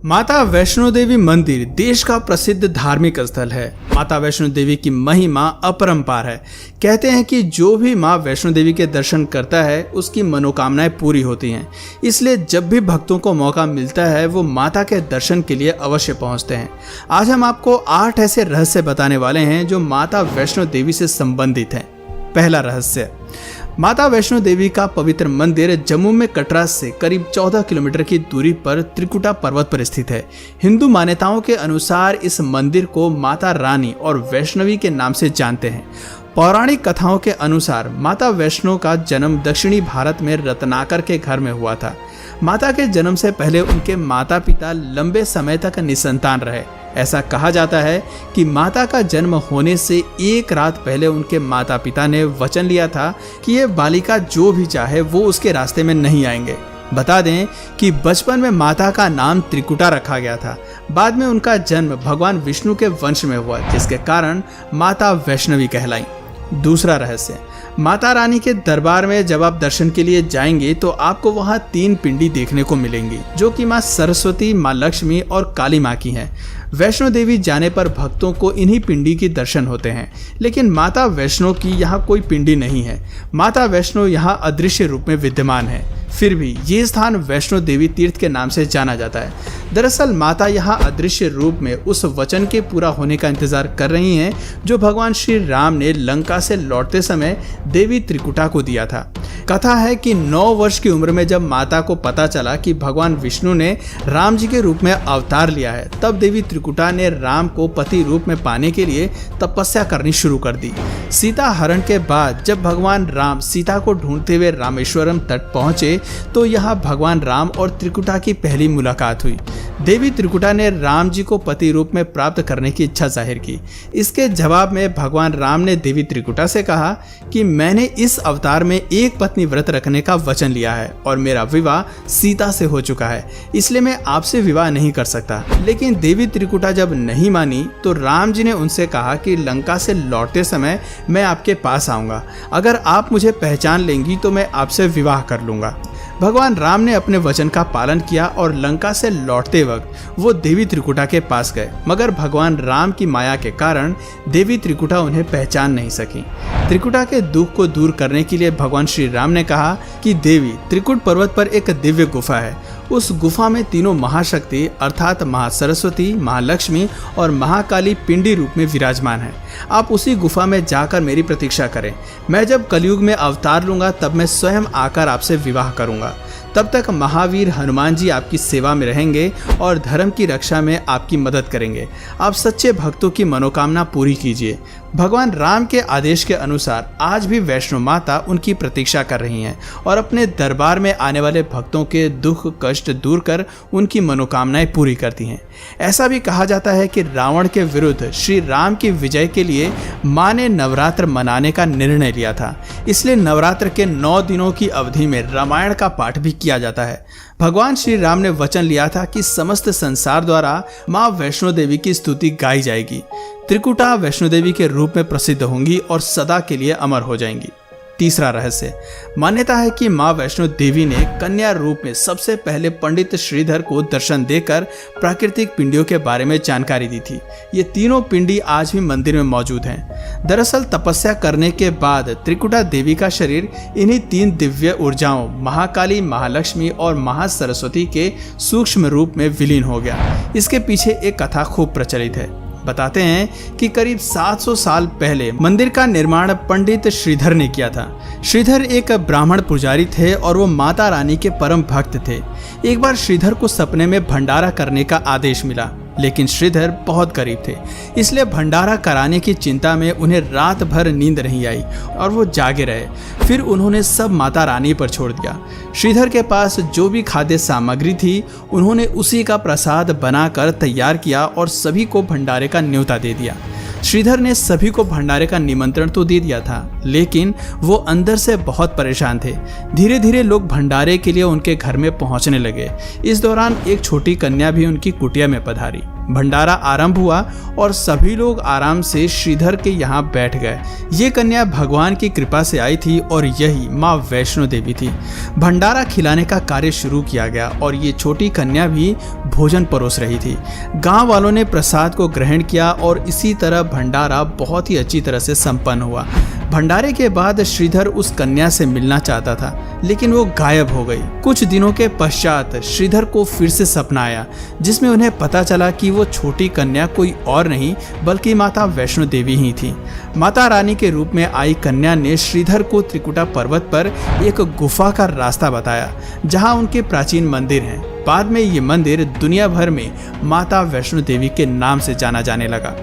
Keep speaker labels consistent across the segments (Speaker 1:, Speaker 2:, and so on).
Speaker 1: माता वैष्णो देवी मंदिर देश का प्रसिद्ध धार्मिक स्थल है। माता वैष्णो देवी की महिमा अपरंपार है। कहते हैं कि जो भी माँ वैष्णो देवी के दर्शन करता है उसकी मनोकामनाएं पूरी होती हैं। इसलिए जब भी भक्तों को मौका मिलता है वो माता के दर्शन के लिए अवश्य पहुंचते हैं। आज हम आपको 8 ऐसे रहस्य बताने वाले हैं जो माता वैष्णो देवी से संबंधित हैं। पहला रहस्य, माता वैष्णो देवी का पवित्र मंदिर जम्मू में कटरा से करीब 14 किलोमीटर की दूरी पर त्रिकुटा पर्वत पर स्थित है। हिंदू मान्यताओं के अनुसार इस मंदिर को माता रानी और वैष्णवी के नाम से जानते हैं। पौराणिक कथाओं के अनुसार माता वैष्णो का जन्म दक्षिणी भारत में रत्नाकर के घर में हुआ था। माता के जन्म से पहले उनके माता पिता लंबे समय तक निसंतान रहे। ऐसा कहा जाता है कि माता का जन्म होने से एक रात पहले उनके माता पिता ने वचन लिया था कि ये बालिका जो भी चाहे वो उसके रास्ते में नहीं आएंगे। बता दें कि बचपन में माता का नाम त्रिकुटा रखा गया था। बाद में उनका जन्म भगवान विष्णु के वंश में हुआ, जिसके कारण माता वैष्णवी कहलाई। दूसरा रहस्य, माता रानी के दरबार में जब आप दर्शन के लिए जाएंगे तो आपको वहां 3 पिंडी देखने को मिलेंगी, जो कि मां सरस्वती, मां लक्ष्मी और काली मां की हैं। वैष्णो देवी जाने पर भक्तों को इन्हीं पिंडी के दर्शन होते हैं, लेकिन माता वैष्णो की यहाँ कोई पिंडी नहीं है। माता वैष्णो यहाँ अदृश्य रूप में विद्यमान है। फिर भी ये स्थान वैष्णो देवी तीर्थ के नाम से जाना जाता है। दरअसल माता यहाँ अदृश्य रूप में उस वचन के पूरा होने का इंतजार कर रही हैं जो भगवान श्री राम ने लंका से लौटते समय देवी त्रिकुटा को दिया था। कथा है कि 9 वर्ष की उम्र में जब माता को पता चला कि भगवान विष्णु ने राम जी के रूप में अवतार लिया है, तब देवी त्रिकुटा ने राम को पति रूप में पाने के लिए तपस्या करनी शुरू कर दी। सीता हरण के बाद जब भगवान राम सीता को ढूंढते हुए रामेश्वरम तट पहुंचे तो यहाँ भगवान राम और त्रिकुटा की पहली मुलाकात हुई। देवी त्रिकुटा ने राम जी को पति रूप में प्राप्त करने की इच्छा जाहिर की। इसके जवाब में भगवान राम ने देवी त्रिकुटा से कहा कि मैंने इस अवतार में एक पत्नी व्रत रखने का वचन लिया है और मेरा विवाह सीता से हो चुका है, इसलिए मैं आपसे विवाह नहीं कर सकता। लेकिन देवी त्रिकुटा जब नहीं मानी तो राम जी ने उनसे कहा कि लंका से लौटते समय मैं आपके पास आऊंगा। अगर आप मुझे पहचान लेंगी तो मैं आपसे विवाह कर लूंगा। भगवान राम ने अपने वचन का पालन किया और लंका से लौटते वक्त वो देवी त्रिकुटा के पास गए, मगर भगवान राम की माया के कारण देवी त्रिकुटा उन्हें पहचान नहीं सकी। त्रिकुटा के दुख को दूर करने के लिए भगवान श्री राम ने कहा कि देवी त्रिकुट पर्वत पर एक दिव्य गुफा है। उस गुफा में तीनों महाशक्ति अर्थात महासरस्वती, महालक्ष्मी और महाकाली पिंडी रूप में विराजमान है। आप उसी गुफा में जाकर मेरी प्रतीक्षा करें। मैं जब कलयुग में अवतार लूंगा तब मैं स्वयं आकर आपसे विवाह करूंगा। तब तक महावीर हनुमान जी आपकी सेवा में रहेंगे और धर्म की रक्षा में आपकी मदद करेंगे। आप सच्चे भक्तों की मनोकामना पूरी कीजिए। भगवान राम के आदेश के अनुसार आज भी वैष्णो माता उनकी प्रतीक्षा कर रही हैं और अपने दरबार में आने वाले भक्तों के दुख कष्ट दूर कर उनकी मनोकामनाएं पूरी करती हैं। ऐसा भी कहा जाता है कि रावण के विरुद्ध श्री राम की विजय के लिए मां ने नवरात्र मनाने का निर्णय लिया था। इसलिए नवरात्र के 9 दिनों की अवधि में रामायण का पाठ भी किया जाता है। भगवान श्री राम ने वचन लिया था कि समस्त संसार द्वारा मां वैष्णो देवी की स्तुति गाई जाएगी। त्रिकुटा वैष्णो देवी के रूप में प्रसिद्ध होंगी और सदा के लिए अमर हो जाएंगी। तीसरा रहस्य, मान्यता है कि मां वैष्णो देवी ने कन्या रूप में सबसे पहले पंडित श्रीधर को दर्शन देकर प्राकृतिक पिंडियों के बारे में जानकारी दी थी। ये तीनों पिंडी आज भी मंदिर में मौजूद हैं। दरअसल तपस्या करने के बाद त्रिकुटा देवी का शरीर इन्हीं 3 दिव्य ऊर्जाओं महाकाली, महालक्ष्मी और महासरस्वती के सूक्ष्म रूप में विलीन हो गया। इसके पीछे एक कथा खूब प्रचलित है। बताते हैं कि करीब 700 साल पहले मंदिर का निर्माण पंडित श्रीधर ने किया था। श्रीधर एक ब्राह्मण पुजारी थे और वो माता रानी के परम भक्त थे। एक बार श्रीधर को सपने में भंडारा करने का आदेश मिला, लेकिन श्रीधर बहुत गरीब थे, इसलिए भंडारा कराने की चिंता में उन्हें रात भर नींद नहीं आई और वो जागे रहे। फिर उन्होंने सब माता रानी पर छोड़ दिया। श्रीधर के पास जो भी खाद्य सामग्री थी उन्होंने उसी का प्रसाद बनाकर तैयार किया और सभी को भंडारे का न्योता दे दिया। श्रीधर ने सभी को भंडारे का निमंत्रण तो दे दिया था, लेकिन वो अंदर से बहुत परेशान थे। धीरे धीरे लोग भंडारे के लिए उनके घर में पहुंचने लगे। इस दौरान एक छोटी कन्या भी उनकी कुटिया में पधारी। भंडारा आरंभ हुआ और सभी लोग आराम से श्रीधर के यहाँ बैठ गए। ये कन्या भगवान की कृपा से आई थी और यही माँ वैष्णो देवी थी। भंडारा खिलाने का कार्य शुरू किया गया और ये छोटी कन्या भी भोजन परोस रही थी। गांव वालों ने प्रसाद को ग्रहण किया और इसी तरह भंडारा बहुत ही अच्छी तरह से संपन्न हुआ। भंडारे के बाद श्रीधर उस कन्या से मिलना चाहता था, लेकिन वो गायब हो गई। कुछ दिनों के पश्चात श्रीधर को फिर से सपना आया, जिसमें उन्हें पता चला कि वो छोटी कन्या कोई और नहीं बल्कि माता वैष्णो देवी ही थी। माता रानी के रूप में आई कन्या ने श्रीधर को त्रिकुटा पर्वत पर एक गुफा का रास्ता बताया, जहां उनके प्राचीन मंदिर हैं। बाद में ये मंदिर दुनिया भर में माता वैष्णो देवी के नाम से जाना जाने लगा।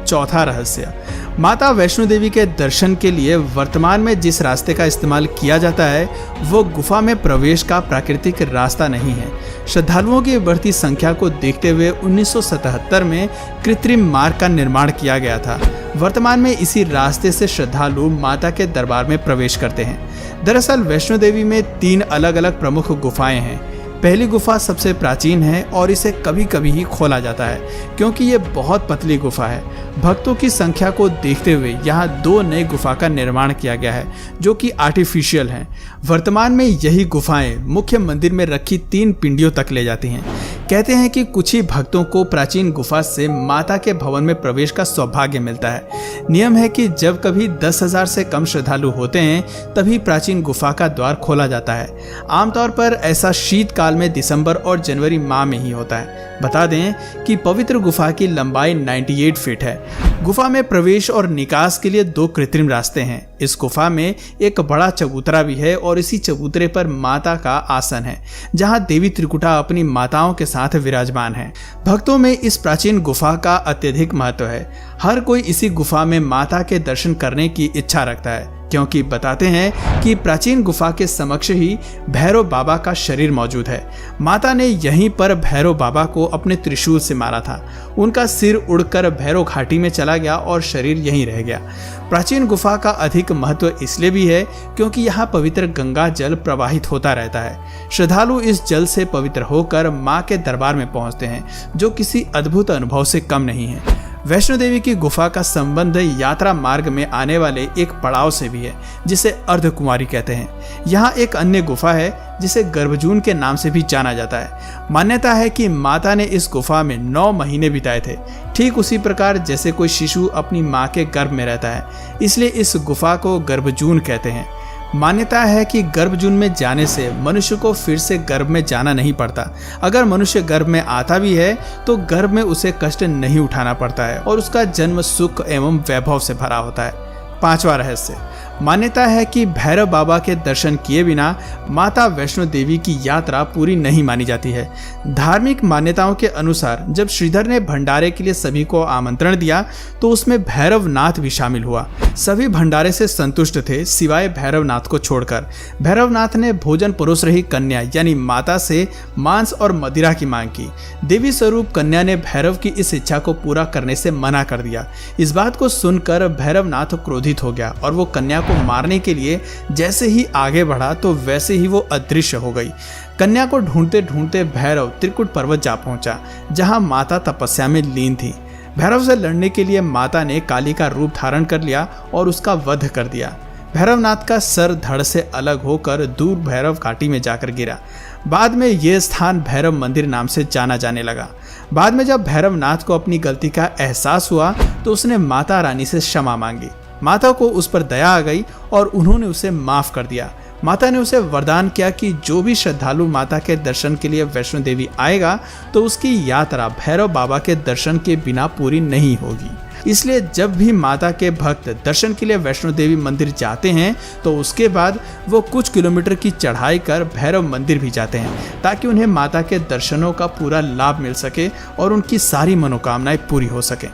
Speaker 1: चौथा रहस्य, माता वैष्णो देवी के दर्शन के लिए वर्तमान में जिस रास्ते का इस्तेमाल किया जाता है वो गुफा में प्रवेश का प्राकृतिक रास्ता नहीं है। श्रद्धालुओं की बढ़ती संख्या को देखते हुए 1977 में कृत्रिम मार्ग का निर्माण किया गया था। वर्तमान में इसी रास्ते से श्रद्धालु माता के दरबार में प्रवेश करते हैं। दरअसल वैष्णो देवी में 3 अलग अलग प्रमुख गुफाएं हैं। पहली गुफा सबसे प्राचीन है और इसे कभी कभी ही खोला जाता है क्योंकि ये बहुत पतली गुफा है। भक्तों की संख्या को देखते हुए यहाँ 2 नई गुफा का निर्माण किया गया है जो कि आर्टिफिशियल हैं। वर्तमान में यही गुफाएं मुख्य मंदिर में रखी 3 पिंडियों तक ले जाती हैं। कहते हैं कि कुछ ही भक्तों को प्राचीन गुफा से माता के भवन में प्रवेश का सौभाग्य मिलता है। नियम है कि जब कभी 10,000 से कम श्रद्धालु होते हैं तभी प्राचीन गुफा का द्वार खोला जाता है। आमतौर पर ऐसा शीतकाल में दिसंबर और जनवरी माह में ही होता है। बता दें कि पवित्र गुफा की लंबाई 98 फीट है। गुफा में प्रवेश और निकास के लिए 2 कृत्रिम रास्ते हैं। इस गुफा में एक बड़ा चबूतरा भी है और इसी चबूतरे पर माता का आसन है, जहां देवी त्रिकुटा अपनी माताओं के साथ विराजमान है। भक्तों में इस प्राचीन गुफा का अत्यधिक महत्व है। हर कोई इसी गुफा में माता के दर्शन करने की इच्छा रखता है, क्योंकि बताते हैं कि प्राचीन गुफा के समक्ष ही भैरव बाबा का शरीर मौजूद है। माता ने यहीं पर भैरव बाबा को अपने त्रिशूल से मारा था। उनका सिर उड़कर भैरव घाटी में चला गया और शरीर यहीं रह गया। प्राचीन गुफा का अधिक महत्व इसलिए भी है क्योंकि यहाँ पवित्र गंगा जल प्रवाहित होता रहता है। श्रद्धालु इस जल से पवित्र होकर माँ के दरबार में पहुँचते हैं, जो किसी अद्भुत अनुभव से कम नहीं है। वैष्णो देवी की गुफा का संबंध यात्रा मार्ग में आने वाले एक पड़ाव से भी है, जिसे अर्धकुमारी कहते हैं। यहाँ एक अन्य गुफा है जिसे गर्भजून के नाम से भी जाना जाता है। मान्यता है कि माता ने इस गुफा में 9 महीने बिताए थे, ठीक उसी प्रकार जैसे कोई शिशु अपनी माँ के गर्भ में रहता है, इसलिए इस गुफा को गर्भजून कहते हैं। मान्यता है कि गर्भजून में जाने से मनुष्य को फिर से गर्भ में जाना नहीं पड़ता। अगर मनुष्य गर्भ में आता भी है तो गर्भ में उसे कष्ट नहीं उठाना पड़ता है और उसका जन्म सुख एवं वैभव से भरा होता है। 5वां रहस्य, मान्यता है कि भैरव बाबा के दर्शन किए बिना माता वैष्णो देवी की यात्रा पूरी नहीं मानी जाती है। धार्मिक मान्यताओं के अनुसार जब श्रीधर ने भंडारे के लिए सभी को आमंत्रण दिया तो उसमें भैरवनाथ भी शामिल हुआ। सभी भंडारे से संतुष्ट थे सिवाय भैरवनाथ को छोड़कर। भैरवनाथ ने भोजन परोस रही कन्या यानी माता से मांस और मदिरा की मांग की। देवी स्वरूप कन्या ने भैरव की इस इच्छा को पूरा करने से मना कर दिया। इस बात को सुनकर भैरवनाथ क्रोधित हो गया और वो कन्या को मारने के लिए जैसे ही आगे बढ़ा तो वैसे ही वो अदृश्य हो गई। कन्या को ढूंढते ढूंढते भैरव त्रिकुट पर्वत जा पहुंचा, जहां माता तपस्या में लीन थी। भैरव से लड़ने के लिए माता ने काली का रूप धारण कर लिया और उसका वध कर दिया। भैरवनाथ का सर धड़ से अलग होकर दूर भैरव घाटी में जाकर गिरा। बाद में यह स्थान भैरव मंदिर नाम से जाना जाने लगा। बाद में जब भैरवनाथ को अपनी गलती का एहसास हुआ तो उसने माता रानी से क्षमा मांगी। माता को उस पर दया आ गई और उन्होंने उसे माफ कर दिया। माता ने उसे वरदान किया कि जो भी श्रद्धालु माता के दर्शन के लिए वैष्णो देवी आएगा तो उसकी यात्रा भैरव बाबा के दर्शन के बिना पूरी नहीं होगी। इसलिए जब भी माता के भक्त दर्शन के लिए वैष्णो देवी मंदिर जाते हैं तो उसके बाद वो कुछ किलोमीटर की चढ़ाई कर भैरव मंदिर भी जाते हैं, ताकि उन्हें माता के दर्शनों का पूरा लाभ मिल सके और उनकी सारी मनोकामनाएं पूरी हो सके।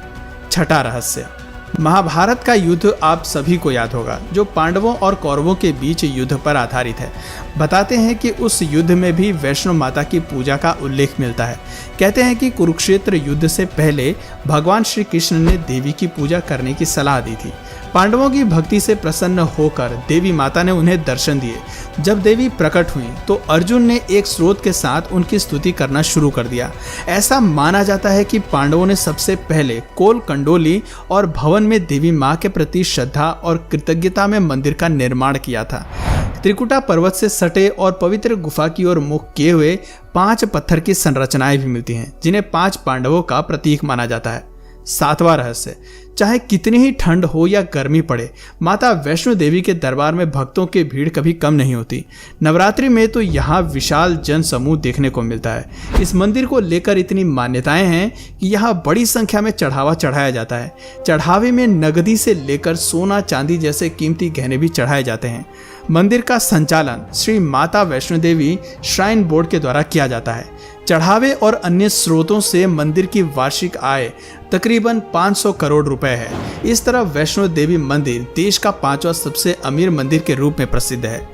Speaker 1: 6वां रहस्य, महाभारत का युद्ध आप सभी को याद होगा, जो पांडवों और कौरवों के बीच युद्ध पर आधारित है। बताते हैं कि उस युद्ध में भी वैष्णो माता की पूजा का उल्लेख मिलता है। कहते हैं कि कुरुक्षेत्र युद्ध से पहले भगवान श्री कृष्ण ने देवी की पूजा करने की सलाह दी थी। पांडवों की भक्ति से प्रसन्न होकर देवी माता ने उन्हें दर्शन दिए। जब देवी प्रकट हुई तो अर्जुन ने एक स्रोत के साथ उनकी स्तुति करना शुरू कर दिया। ऐसा माना जाता है कि पांडवों ने सबसे पहले कोल कंडोली और भवन में देवी मां के प्रति श्रद्धा और कृतज्ञता में मंदिर का निर्माण किया था। त्रिकुटा पर्वत से सटे और पवित्र गुफा की ओर मुख किए हुए 5 पत्थर की संरचनाएं भी मिलती हैं, जिन्हें 5 पांडवों का प्रतीक माना जाता है। 7वां रहस्य, चाहे कितनी ही ठंड हो या गर्मी पड़े, माता वैष्णो देवी के दरबार में भक्तों की भीड़ कभी कम नहीं होती। नवरात्रि में तो यहाँ विशाल जन समूह देखने को मिलता है। इस मंदिर को लेकर इतनी मान्यताएं हैं कि यहाँ बड़ी संख्या में चढ़ावा चढ़ाया जाता है। चढ़ावे में नगदी से लेकर सोना चांदी जैसे कीमती गहने भी चढ़ाए जाते हैं। मंदिर का संचालन श्री माता वैष्णो देवी श्राइन बोर्ड के द्वारा किया जाता है। चढ़ावे और अन्य स्रोतों से मंदिर की वार्षिक आय तकरीबन 500 करोड़ रुपए है। इस तरह वैष्णो देवी मंदिर देश का 5वां सबसे अमीर मंदिर के रूप में प्रसिद्ध है।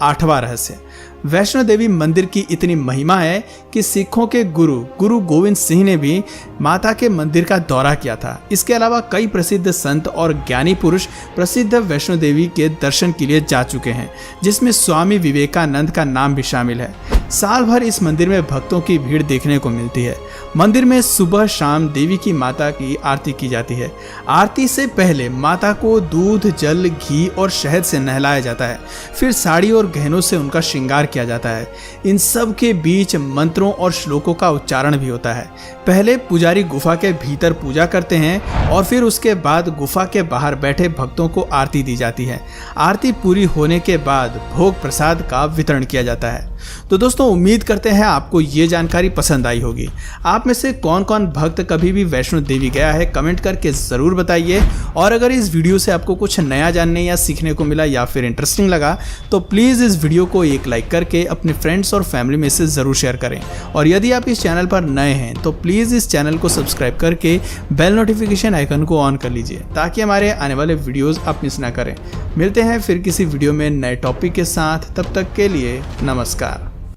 Speaker 1: 8वां रहस्य, वैष्णो देवी मंदिर की इतनी महिमा है कि सिखों के गुरु गोविंद सिंह ने भी माता के मंदिर का दौरा किया था। इसके अलावा कई प्रसिद्ध संत और ज्ञानी पुरुष प्रसिद्ध वैष्णो देवी के दर्शन के लिए जा चुके हैं, जिसमें स्वामी विवेकानंद का नाम भी शामिल है। साल भर इस मंदिर में भक्तों की भीड़ देखने को मिलती है। मंदिर में सुबह शाम देवी की माता की आरती की जाती है। आरती से पहले माता को दूध, जल, घी और शहद से नहलाया जाता है। फिर साड़ी और गहनों से उनका श्रृंगार किया जाता है। इन सब के बीच मंत्रों और श्लोकों का उच्चारण भी होता है। पहले पुजारी गुफा के भीतर पूजा करते हैं और फिर उसके बाद गुफा के बाहर बैठे भक्तों को आरती दी जाती है। आरती पूरी होने के बाद भोग प्रसाद का वितरण किया जाता है। तो दोस्तों, उम्मीद करते हैं आपको ये जानकारी पसंद आई होगी। आप में से कौन कौन भक्त कभी भी वैष्णो देवी गया है, कमेंट करके ज़रूर बताइए। और अगर इस वीडियो से आपको कुछ नया जानने या सीखने को मिला या फिर इंटरेस्टिंग लगा तो प्लीज़ इस वीडियो को एक लाइक करके अपने फ्रेंड्स और फैमिली में से ज़रूर शेयर करें। और यदि आप इस चैनल पर नए हैं तो प्लीज़ इस चैनल को सब्सक्राइब करके बेल नोटिफिकेशन आइकन को ऑन कर लीजिए, ताकि हमारे आने वाले वीडियोज़ आप मिस ना करें। मिलते हैं फिर किसी वीडियो में नए टॉपिक के साथ। तब तक के लिए नमस्कार।